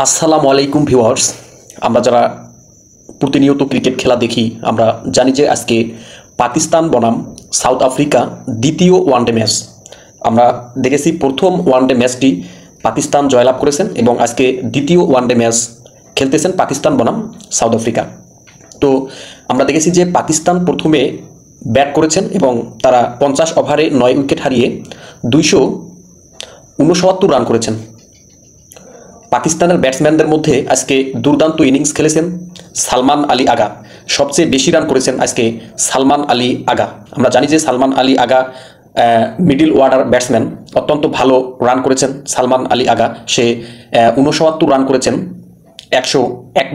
আসসালামু আলাইকুম ভিউয়ার্স। আমরা যারা প্রতিনিয়ত ক্রিকেট খেলা দেখি আমরা জানি যে আজকে পাকিস্তান বনাম সাউথ আফ্রিকা দ্বিতীয় ওয়ানডে ম্যাচ। আমরা দেখেছি প্রথম ওয়ানডে ম্যাচটি পাকিস্তান জয়লাভ করেছেন এবং আজকে দ্বিতীয় ওয়ানডে ম্যাচ খেলতেছেন পাকিস্তান বনাম সাউথ আফ্রিকা। তো আমরা দেখেছি যে পাকিস্তান প্রথমে ব্যাট করেছেন এবং তারা 50 ওভারে 9 উইকেট হারিয়ে 269 রান করেছেন। পাকিস্তানের ব্যাটসম্যানদের মধ্যে আজকে দুর্দান্ত ইনিংস খেলেছেন সালমান আলী আগা। সবচেয়ে বেশি রান করেছেন আজকে সালমান আলী আগা। আমরা জানি যে সালমান আলী আগা মিডল অর্ডার ব্যাটসম্যান, অত্যন্ত ভালো রান করেছেন সালমান আলী আগা। সে 69 রান করেছেন 101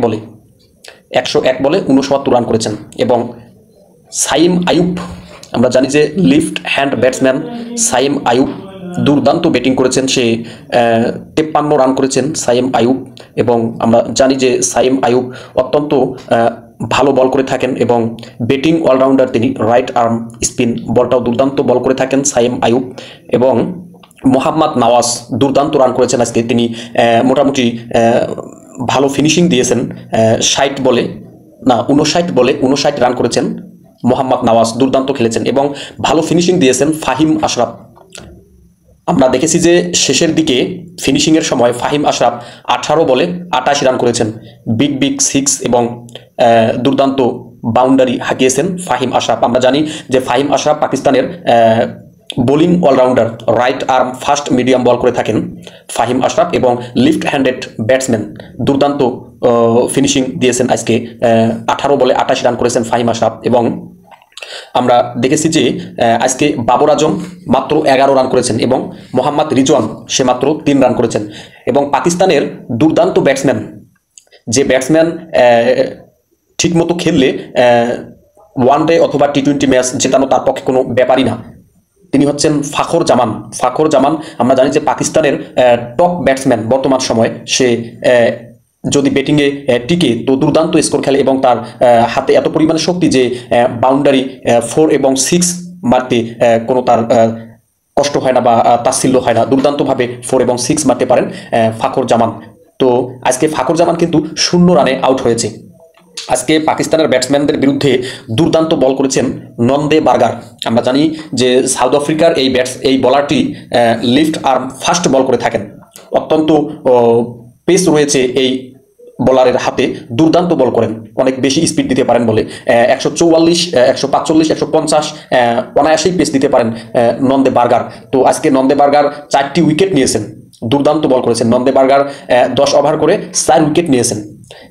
বলে 69 রান করেছেন। এবং সাইম আইয়ুব, আমরা জানি যে left hand batsman Saim Ayub দুর্দান্ত ব্যাটিং করেছেন। সে 53 রান করেছেন সাইম আইয়ুব। এবং আমরা জানি যে সাইম আইয়ুব অত্যন্ত ভালো বল করে থাকেন এবং ব্যাটিং অলরাউন্ডার তিনি। রাইট আর্ম স্পিন বলটাও দুর্দান্ত বল করে থাকেন সাইম আইয়ুব। এবং মোহাম্মদ নওয়াজ দুর্দান্ত রান করেছেন আজকে। তিনি মোটামুটি ভালো ফিনিশিং দিয়েছেন। 60 বলে 59 রান করেছেন মোহাম্মদ নওয়াজ, দুর্দান্ত খেলেছেন এবং ভালো ফিনিশিং দিয়েছেন ফাহিম আশরাফ। আমরা দেখেছি যে শেষের দিকে ফিনিশিংয়ের সময় ফাহিম আশরাফ 18 বলে 28 রান করেছেন। বিগ 6 এবং দুর্দান্ত বাউন্ডারি হাঁকিয়েছেন ফাহিম আশরাফ। আমরা জানি যে ফাহিম আশরাফ পাকিস্তানের bowling all rounder, right arm fast medium bowl করে থাকেন ফাহিম আশরাফ এবং লেফট হ্যান্ডেড ব্যাটসম্যান। দুর্দান্ত ফিনিশিং দিয়েছেন আজকে। 18 বলে 28 রান করেছেন ফাহিম আশরাফ। এবং আমরা দেখেছি যে আজকে বাবর আজম মাত্র 11 রান করেছেন এবং মোহাম্মদ রিজওয়ান সে মাত্র 3 রান করেছেন। এবং পাকিস্তানের দুর্দান্ত ব্যাটসম্যান, যে ব্যাটসম্যান ঠিকমতো খেললে ওয়ানডে অথবা টি20 ম্যাচ জেতানো তার পক্ষে কোনো ব্যাপারই না, তিনি হচ্ছেন ফাখর জামান। আমরা জানি যে পাকিস্তানের টপ ব্যাটসম্যান বর্তমান সময়ে। সে যদি ব্যাটিংয়ে টিকে তো দুর্দান্ত স্কোর খেলে এবং তার হাতে এত পরিমাণে শক্তি যে বাউন্ডারি 4 এবং 6 মারতে কোনো তার কষ্ট হয় না বা তাচ্ছিল্য হয় না। দুর্দান্তভাবে 4 এবং 6 মারতে পারেন ফাখর জামান। তো আজকে ফাখর জামান কিন্তু 0 রানে আউট হয়েছে। আজকে পাকিস্তানের ব্যাটসম্যানদের বিরুদ্ধে দুর্দান্ত বল করেছেন নন্দে বার্গার। আমরা জানি যে সাউথ আফ্রিকার এই বলারটি লেফট আর্ম ফাস্ট বল করে থাকেন। অত্যন্ত পেস রয়েছে এই বলারের হাতে, দুর্দান্ত বল করেন, অনেক বেশি স্পিড দিতে পারেন বলে 144 145 150 অনায়াসেই পেস দিতে পারেন নন্দে বার্গার। তো আজকে নন্দে বার্গার 4টি উইকেট নিয়েছেন, দুর্দান্ত বল করেছেন নন্দে বার্গার। 10 ওভার করে 4 উইকেট নিয়েছেন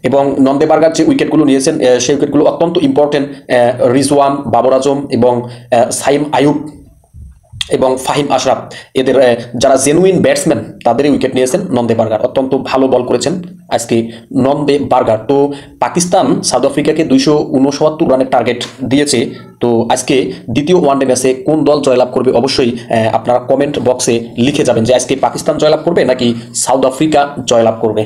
এবং নন্দে বার্গার যে উইকেটগুলো নিয়েছেন সেই উইকেটগুলো অত্যন্ত ইম্পর্টেন্ট। রিজওয়ান, বাবর আজম এবং সাইম আইয়ুব এবং ফাহিম আশরাফ, এদের যারা জেনুইন ব্যাটসম্যান তাদেরই উইকেট নিয়েছেন নন্দে বার্গার। অত্যন্ত ভালো বল করেছেন আজকে নন্দে বার্গার। তো পাকিস্তান সাউথ আফ্রিকাকে 269 রানের টার্গেট দিয়েছে। তো আজকে দ্বিতীয় ওয়ানডে ম্যাচে কোন দল জয়লাভ করবে অবশ্যই আপনারা কমেন্ট বক্সে লিখে যাবেন যে আজকে পাকিস্তান জয়লাভ করবে নাকি সাউথ আফ্রিকা জয়লাভ করবে।